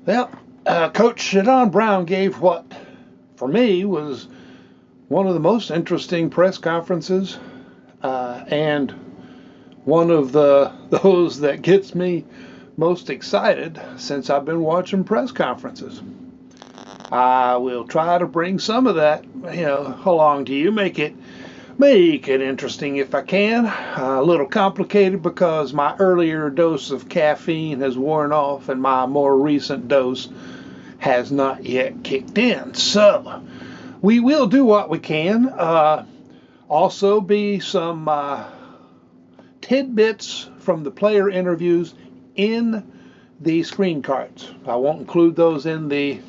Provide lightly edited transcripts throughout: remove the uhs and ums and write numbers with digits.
Well, Coach ShaDon Brown gave what, for me, was one of the most interesting press conferences, and one of those that gets me most excited since I've been watching press conferences. I will try to bring some of that, along to you, make it interesting if I can. A little complicated because my earlier dose of caffeine has worn off and my more recent dose has not yet kicked in. So we will do what we can. Also be some tidbits from the player interviews in the screen cards. I won't include those in the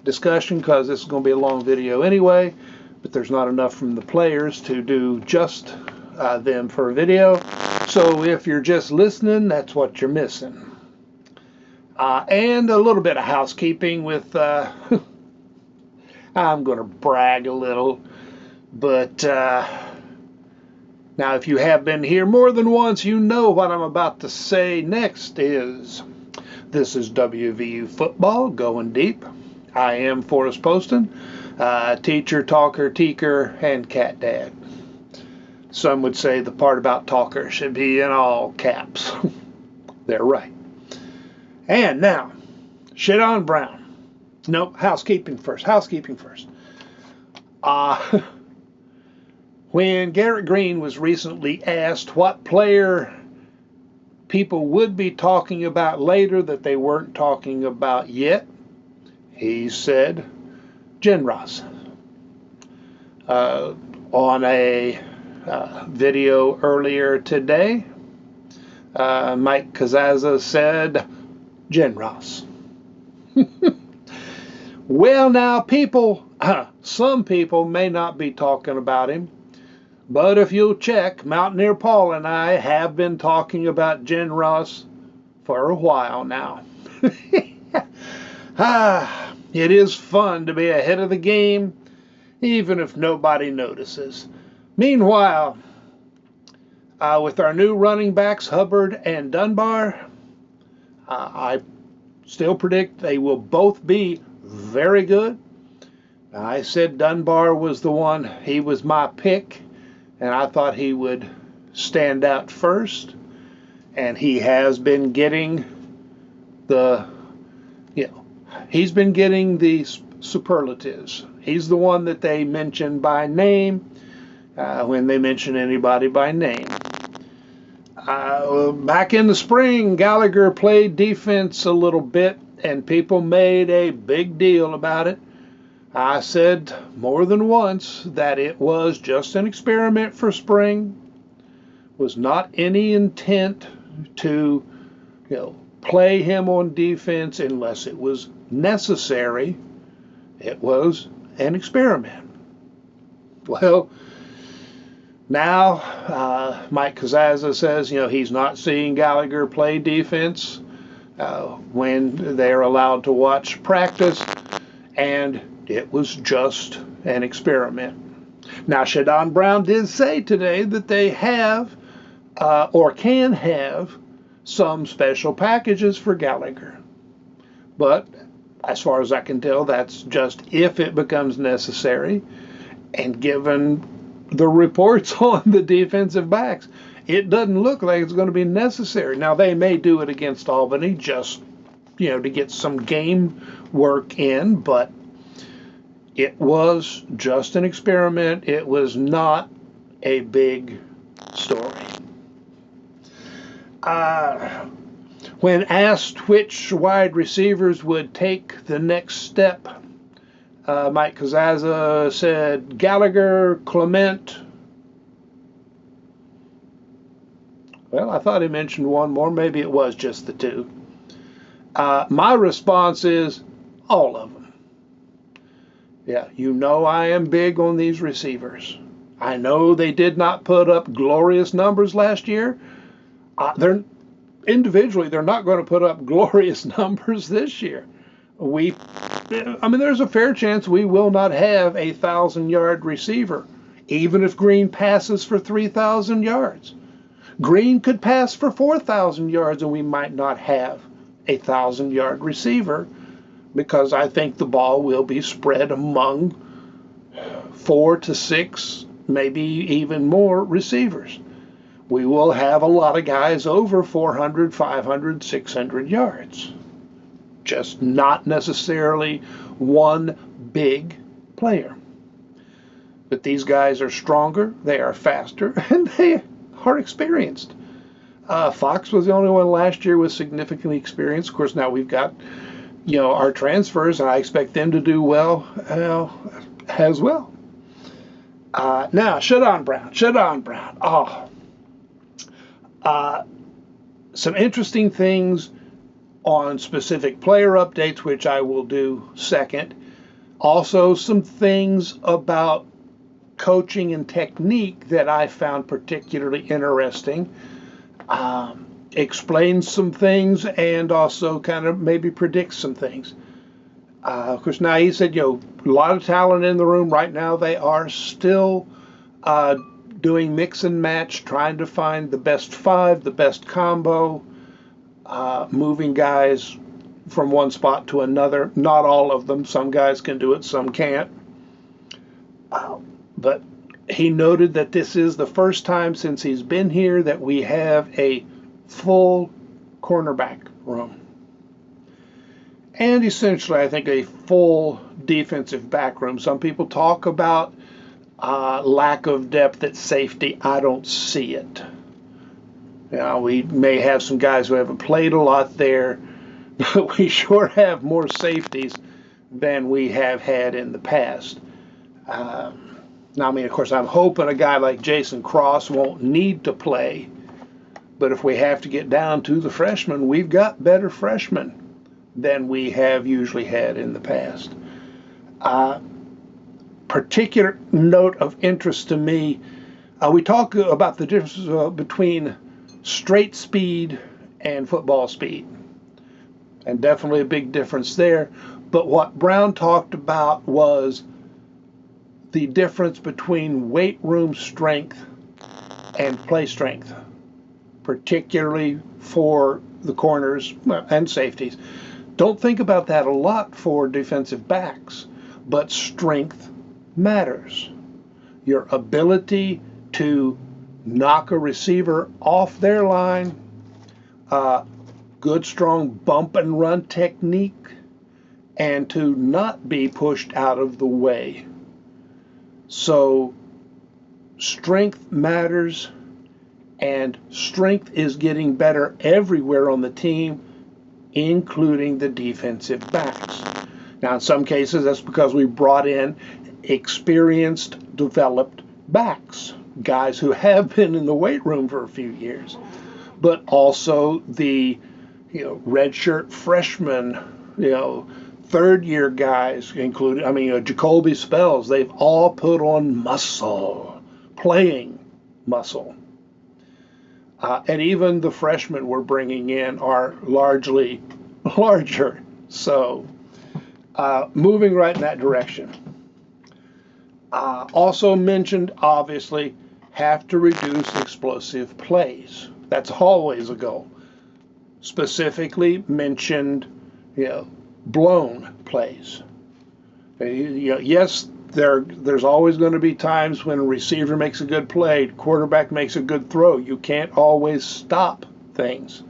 discussion because this is going to be a long video anyway, but there's not enough from the players to do just them for a video. So if you're just listening, that's what you're missing. And a little bit of housekeeping with, I'm going to brag a little, but now if you have been here more than once, you know what I'm about to say next is, this is WVU football going deep. I am Forrest Poston, teacher, talker, teacher, and cat dad. Some would say the part about talker should be in all caps. They're right. And now, ShaDon Brown. Nope, housekeeping first. When Garrett Green was recently asked what player people would be talking about later that they weren't talking about yet, he said, Jen Ross. On a video earlier today, Mike Kazaza said, Jen Ross. Well, now, some people may not be talking about him, but if you'll check, Mountaineer Paul and I have been talking about Jen Ross for a while now. It is fun to be ahead of the game, even if nobody notices. Meanwhile, with our new running backs, Hubbard and Dunbar, I still predict they will both be very good. I said Dunbar was the one, he was my pick, and I thought he would stand out first. And he has been getting he's been getting the superlatives. He's the one that they mention by name when they mention anybody by name. Back in the spring, Gallagher played defense a little bit, and people made a big deal about it. I said more than once that it was just an experiment for spring, was not any intent to, play him on defense unless it was necessary. It was an experiment. Well, now Mike Kazaza says, he's not seeing Gallagher play defense when they're allowed to watch practice, and it was just an experiment. Now, ShaDon Brown did say today that they have or can have some special packages for Gallagher. But as far as I can tell, that's just if it becomes necessary. And given the reports on the defensive backs, it doesn't look like it's going to be necessary. Now, they may do it against Albany just, to get some game work in, but it was just an experiment. It was not a big story. When asked which wide receivers would take the next step, Mike Kazaza said Gallagher, Clement. Well, I thought he mentioned one more. Maybe it was just the two. My response is all of them. Yeah, I am big on these receivers. I know they did not put up glorious numbers last year. They're not going to put up glorious numbers this year. There's a fair chance we will not have a 1,000-yard receiver, even if Green passes for 3,000 yards. Green could pass for 4,000 yards, and we might not have a 1,000-yard receiver because I think the ball will be spread among 4 to 6, maybe even more receivers. We will have a lot of guys over 400, 500, 600 yards. Just not necessarily one big player. But these guys are stronger, they are faster, and they are experienced. Fox was the only one last year with significantly experienced. Of course, now we've got, our transfers, and I expect them to do well as well. Now, ShaDon Brown. Some interesting things on specific player updates, which I will do second. Also, some things about coaching and technique that I found particularly interesting. Explains some things and also kind of maybe predicts some things. Of course, now he said, a lot of talent in the room right now. They are still doing mix and match, trying to find the best 5, the best combo, moving guys from one spot to another. Not all of them. Some guys can do it, some can't. But he noted that this is the first time since he's been here that we have a full cornerback room. And essentially, I think a full defensive back room. Some people talk about lack of depth at safety. I don't see it. We may have some guys who haven't played a lot there, but we sure have more safeties than we have had in the past. Now, of course, I'm hoping a guy like Jason Cross won't need to play, but if we have to get down to the freshmen, we've got better freshmen than we have usually had in the past. Particular note of interest to me, we talk about the difference between straight speed and football speed, and definitely a big difference there. But what Brown talked about was the difference between weight room strength and play strength, particularly for the corners and safeties. Don't think about that a lot for defensive backs, but strength matters. Your ability to knock a receiver off their line, good strong bump and run technique, and to not be pushed out of the way. So strength matters, and strength is getting better everywhere on the team, including the defensive backs. Now, in some cases, that's because we brought in experienced, developed backs, guys who have been in the weight room for a few years, but also the redshirt freshmen, third-year guys, including, Jacoby Spells. They've all put on muscle, playing muscle. And even the freshmen we're bringing in are largely larger. So moving right in that direction. Also mentioned, obviously, have to reduce explosive plays. That's always a goal. Specifically mentioned, blown plays. Yes, there's always going to be times when a receiver makes a good play, quarterback makes a good throw. You can't always stop things.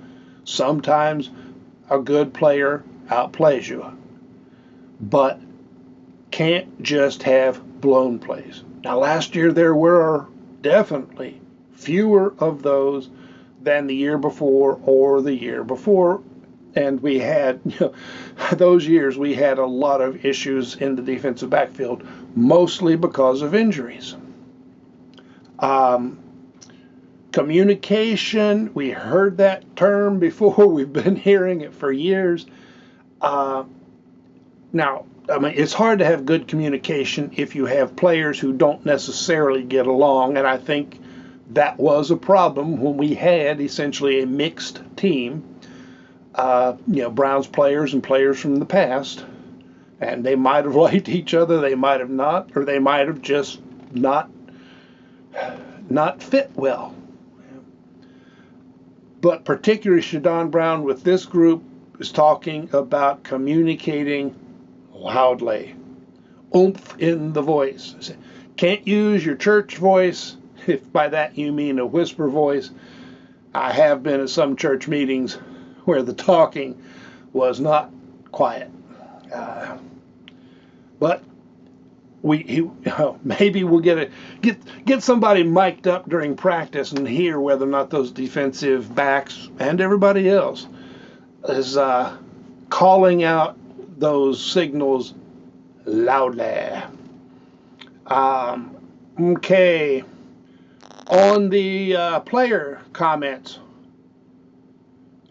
Sometimes a good player outplays you, but can't just have blown plays. Now, last year there were definitely fewer of those than the year before or the year before. And we had, those years we had a lot of issues in the defensive backfield, mostly because of injuries. Communication, we heard that term before. We've been hearing it for years. Now, it's hard to have good communication if you have players who don't necessarily get along, and I think that was a problem when we had essentially a mixed team. Brown's players and players from the past, and they might have liked each other, they might have not, or they might have just not fit well. But particularly ShaDon Brown with this group, is talking about communicating loudly, oomph in the voice. Can't use your church voice, if by that you mean a whisper voice. I have been at some church meetings where the talking was not quiet. But maybe we'll get somebody mic'd up during practice and hear whether or not those defensive backs and everybody else is calling out those signals loudly. Okay. On the player comments.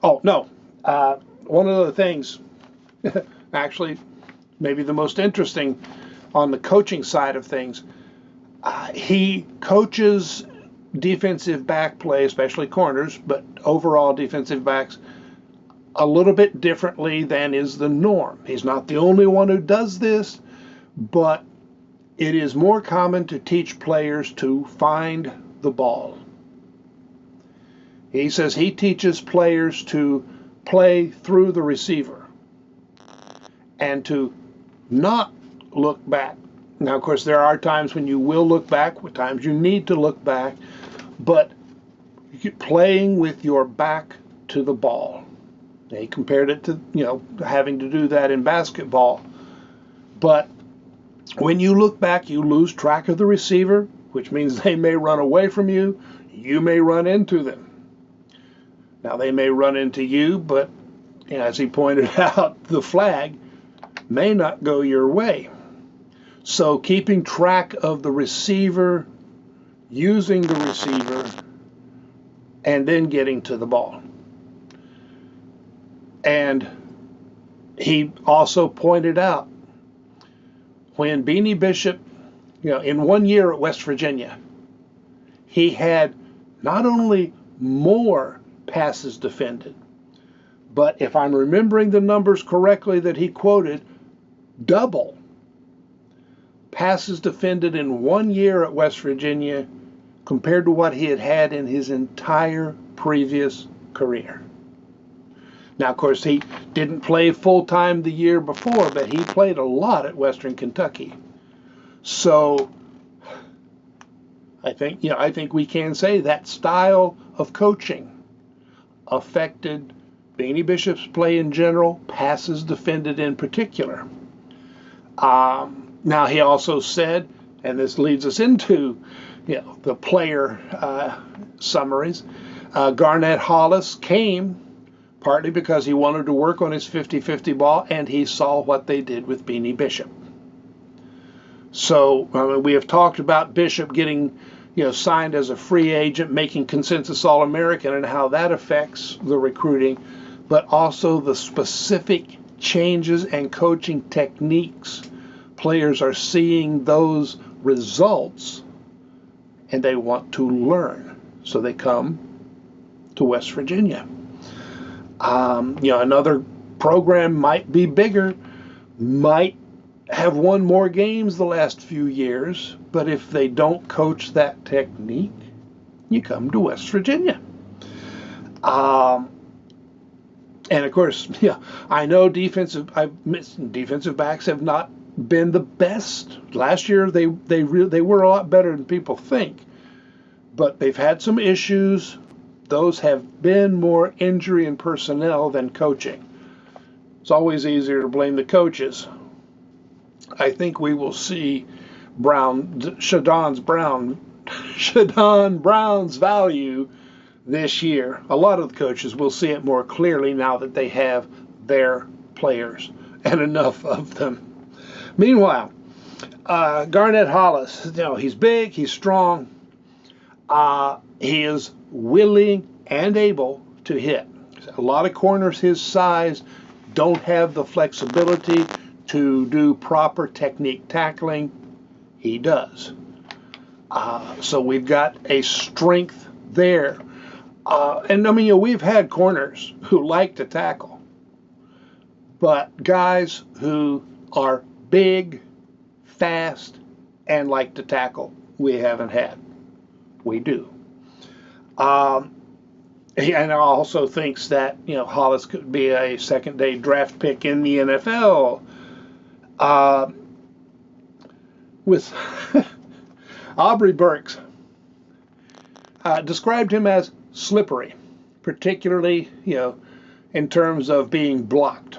Oh, no. One of the things, actually, maybe the most interesting on the coaching side of things, he coaches defensive back play, especially corners, but overall defensive backs, a little bit differently than is the norm. He's not the only one who does this, but it is more common to teach players to find the ball. He says he teaches players to play through the receiver and to not look back. Now, of course, there are times when you will look back, times you need to look back, but playing with your back to the ball. He compared it to, having to do that in basketball. But when you look back, you lose track of the receiver, which means they may run away from you. You may run into them. Now, they may run into you, but as he pointed out, the flag may not go your way. So keeping track of the receiver, using the receiver, and then getting to the ball. And he also pointed out when Beanie Bishop, in 1 year at West Virginia, he had not only more passes defended, but if I'm remembering the numbers correctly that he quoted, double passes defended in 1 year at West Virginia compared to what he had had in his entire previous career. Now, of course, he didn't play full-time the year before, but he played a lot at Western Kentucky. So I think we can say that style of coaching affected Beanie Bishop's play in general, passes defended in particular. Now, he also said, and this leads us into the player summaries, Garnett Hollis came partly because he wanted to work on his 50-50 ball, and he saw what they did with Beanie Bishop. So, we have talked about Bishop getting, signed as a free agent, making consensus All-American, and how that affects the recruiting, but also the specific changes and coaching techniques. Players are seeing those results, and they want to learn. So they come to West Virginia. Another program might be bigger, might have won more games the last few years, but if they don't coach that technique, you come to West Virginia. And of course, I know defensive backs have not been the best. Last year they were a lot better than people think, but they've had some issues. Those have been more injury and personnel than coaching. It's always easier to blame the coaches. I think we will see ShaDon Brown's value this year. A lot of the coaches will see it more clearly now that they have their players and enough of them. Meanwhile, Garnett Hollis, he's big, he's strong, he is willing and able to hit. A lot of corners his size don't have the flexibility to do proper technique tackling. He does. So we've got a strength there. And we've had corners who like to tackle, but guys who are big, fast, and like to tackle, we haven't had. We do. and also thinks that Hollis could be a second-day draft pick in the NFL. With Aubrey Burks described him as slippery, particularly in terms of being blocked.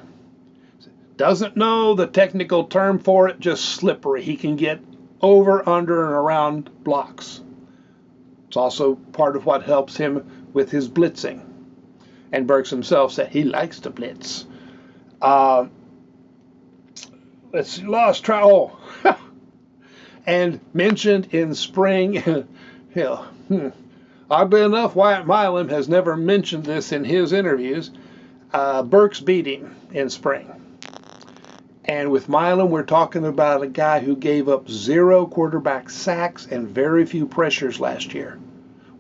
Doesn't know the technical term for it, just slippery. He can get over, under, and around blocks. It's also part of what helps him with his blitzing. And Burks himself said he likes to blitz. Let's see, lost try. Oh, and mentioned in spring. Oddly enough, Wyatt Milam has never mentioned this in his interviews. Burks beat him in spring. And with Milam, we're talking about a guy who gave up 0 quarterback sacks and very few pressures last year.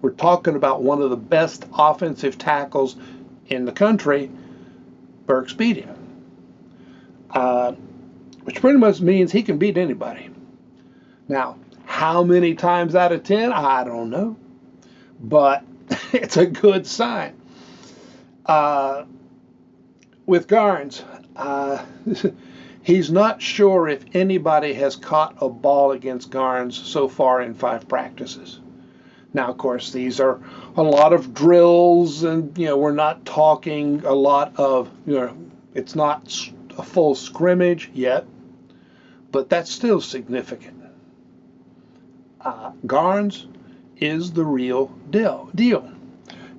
We're talking about one of the best offensive tackles in the country. Burks beat him. Which pretty much means he can beat anybody. Now, how many times out of 10? I don't know. But it's a good sign. With Garnes, he's not sure if anybody has caught a ball against Garnes so far in 5 practices. Now, of course, these are a lot of drills, and we're not talking a lot of it's not a full scrimmage yet, but that's still significant. Garnes is the real deal.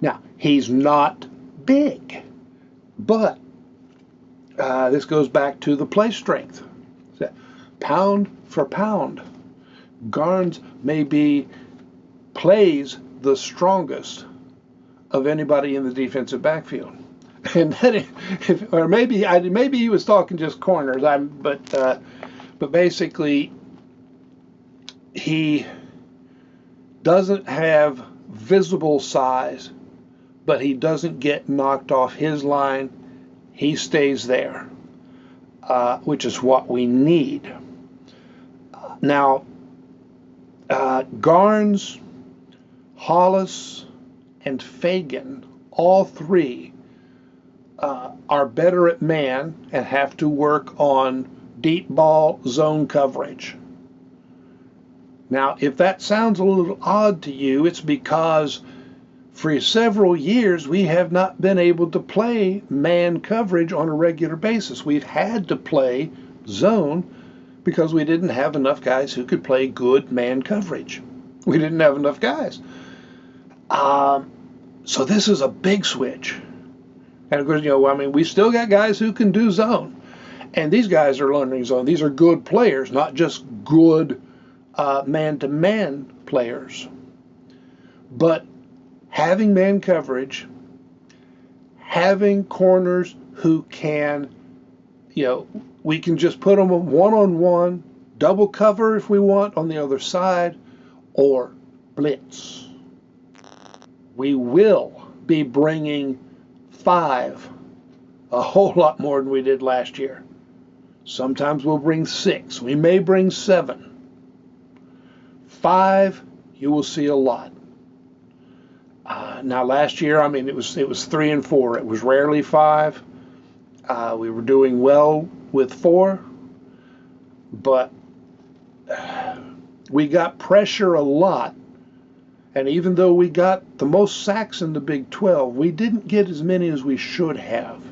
Now, he's not big, but this goes back to the play strength. Pound for pound, Garnes plays the strongest of anybody in the defensive backfield. And then maybe he was talking just corners. But basically, he doesn't have visible size, but he doesn't get knocked off his line. He stays there, which is what we need. Now, Garnes, Hollis, and Fagan, all 3 are better at man and have to work on deep ball zone coverage. Now, if that sounds a little odd to you, it's because for several years we have not been able to play man coverage on a regular basis. We've had to play zone because we didn't have enough guys who could play good man coverage. We didn't have enough guys. So this is a big switch. And of course, we still got guys who can do zone. And these guys are learning zone. These are good players, not just good man-to-man players. But having man coverage, having corners who can, we can just put them one-on-one, double cover if we want on the other side, or blitz. We will be bringing 5, a whole lot more than we did last year. Sometimes we'll bring 6. We may bring 7. 5, you will see a lot. Now, last year, it was 3 and 4. It was rarely 5. We were doing well with 4, but we got pressure a lot. And even though we got the most sacks in the Big 12, we didn't get as many as we should have.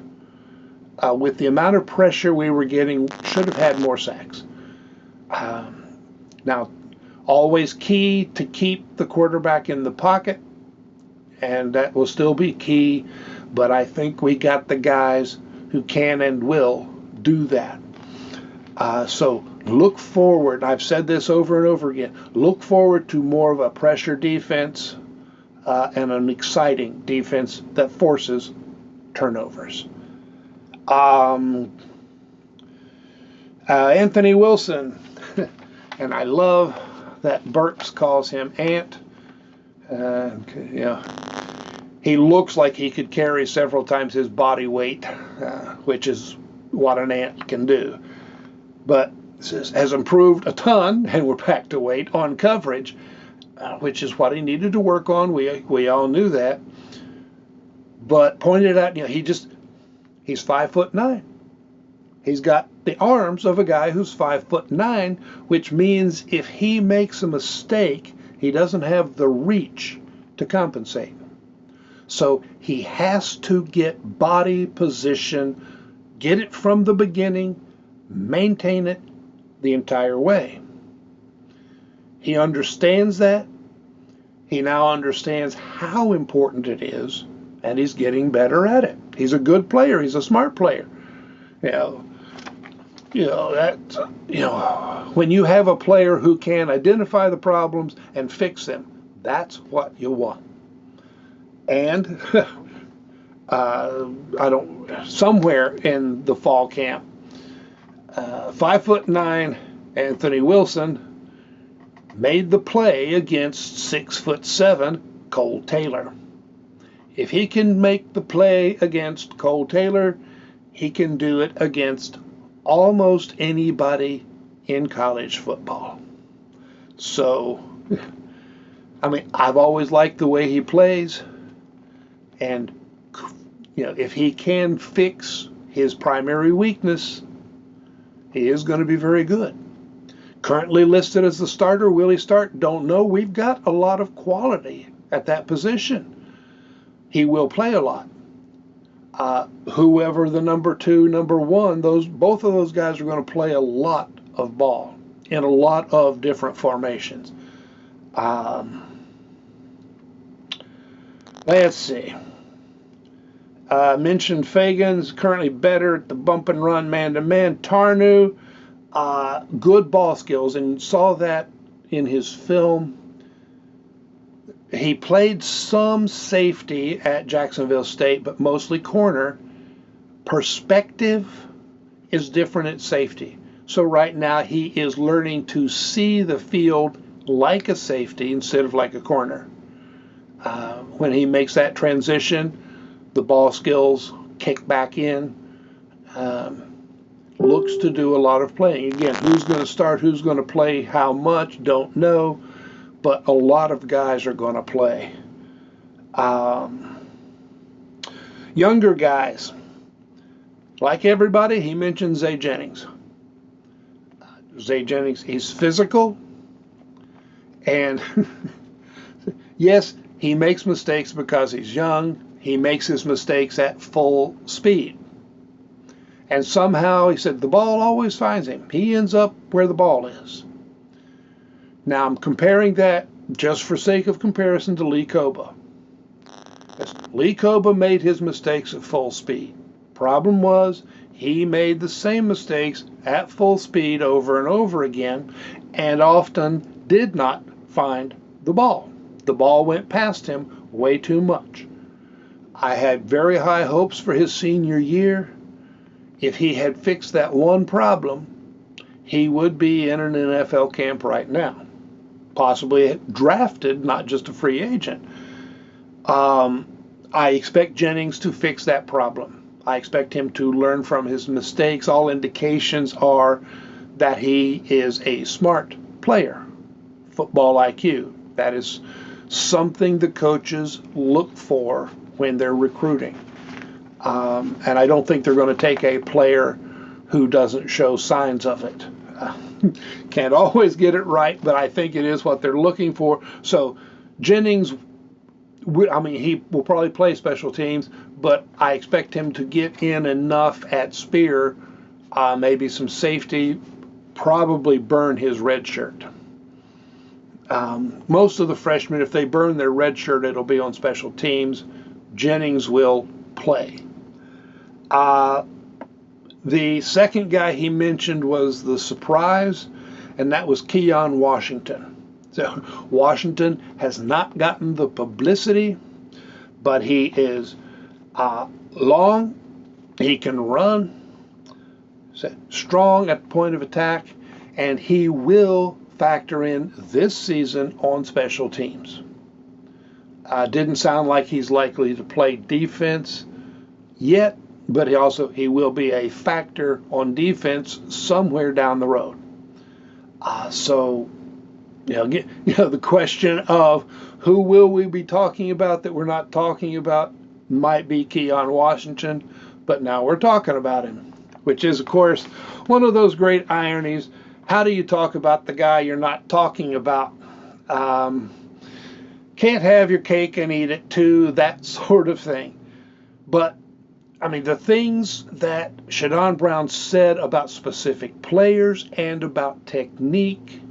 With the amount of pressure we were getting, should have had more sacks. Now, always key to keep the quarterback in the pocket, and that will still be key, but I think we got the guys who can and will do that. So look forward. I've said this over and over again. Look forward to more of a pressure defense and an exciting defense that forces turnovers. Anthony Wilson, and I love that Burks calls him Ant. He looks like he could carry several times his body weight, which is what an ant can do. But has improved a ton, and we're back to weight on coverage, which is what he needed to work on. We all knew that. but pointed out, he's 5'9". He's got the arms of a guy who's 5'9", which means if he makes a mistake, he doesn't have the reach to compensate. So he has to get body position, get it from the beginning, maintain it the entire way. He understands that. He now understands how important it is, and he's getting better at it. He's a good player. He's a smart player. When you have a player who can identify the problems and fix them, that's what you want. And somewhere in the fall camp, 5'9" Anthony Wilson made the play against 6'7" Cole Taylor. If he can make the play against Cole Taylor, he can do it against almost anybody in college football. So, I've always liked the way he plays, and if he can fix his primary weakness, he is going to be very good. Currently listed as the starter, will he start? Don't know. We've got a lot of quality at that position. He will play a lot. Whoever the number 2, number 1, both of those guys are going to play a lot of ball in a lot of different formations. Let's see. Mentioned Fagan's currently better at the bump and run man-to-man. Tarnu, good ball skills, and saw that in his film. He played some safety at Jacksonville State, but mostly corner. Perspective is different at safety. So right now he is learning to see the field like a safety instead of like a corner. When he makes that transition, the ball skills kick back in. Looks to do a lot of playing. Again, who's going to start, who's going to play how much, don't know. But a lot of guys are going to play. Younger guys, like everybody, he mentioned Zay Jennings. Zay Jennings, he's physical, and yes, he makes mistakes because he's young. He makes his mistakes at full speed. And somehow, he said, the ball always finds him. He ends up where the ball is. Now, I'm comparing that, just for sake of comparison, to Lee Koba. Lee Koba made his mistakes at full speed. Problem was, he made the same mistakes at full speed over and over again, and often did not find the ball. The ball went past him way too much. I had very high hopes for his senior year. If he had fixed that one problem, he would be in an NFL camp right now. Possibly drafted, not just a free agent. I expect Jennings to fix that problem. I expect him to learn from his mistakes. All indications are that he is a smart player. Football IQ. That is something the coaches look for when they're recruiting. And I don't think they're going to take a player who doesn't show signs of it. Can't always get it right, but I think it is what they're looking for. So Jennings, he will probably play special teams, but I expect him to get in enough at Spear, maybe some safety, probably burn his red shirt. Most of the freshmen, if they burn their red shirt, it'll be on special teams. Jennings will play. The second guy he mentioned was the surprise, and that was Keon Washington. So Washington has not gotten the publicity, but he is long, he can run, strong at the point of attack, and he will factor in this season on special teams. Didn't sound like he's likely to play defense yet, but he will be a factor on defense somewhere down the road. The question of who will we be talking about that we're not talking about might be Keon Washington, but now we're talking about him, which is, of course, one of those great ironies. How do you talk about the guy you're not talking about? Can't have your cake and eat it too, that sort of thing. But, I mean, the things that ShaDon Brown said about specific players and about technique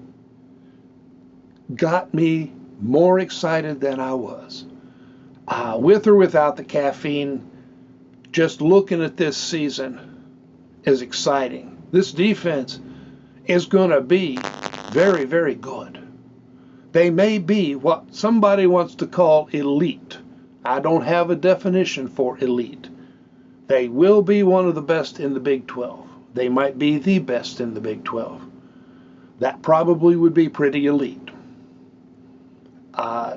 got me more excited than I was. With or without the caffeine, just looking at this season is exciting. This defense is going to be very, very good. They may be what somebody wants to call elite. I don't have a definition for elite. They will be one of the best in the Big 12. They might be the best in the Big 12. That probably would be pretty elite.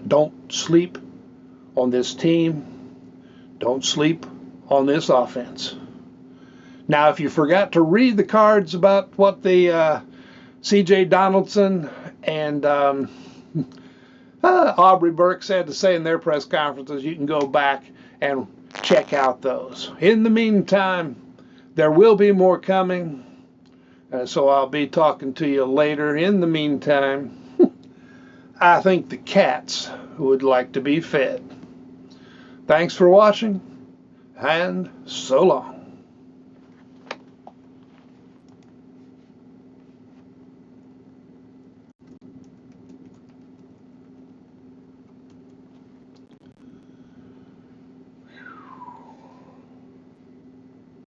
Don't sleep on this team. Don't sleep on this offense. Now, if you forgot to read the cards about what the C.J. Donaldson and Aubrey Burks had to say in their press conferences, you can go back and check out those. In the meantime, there will be more coming, so I'll be talking to you later. In the meantime, I think the cats would like to be fed. Thanks for watching, and so long.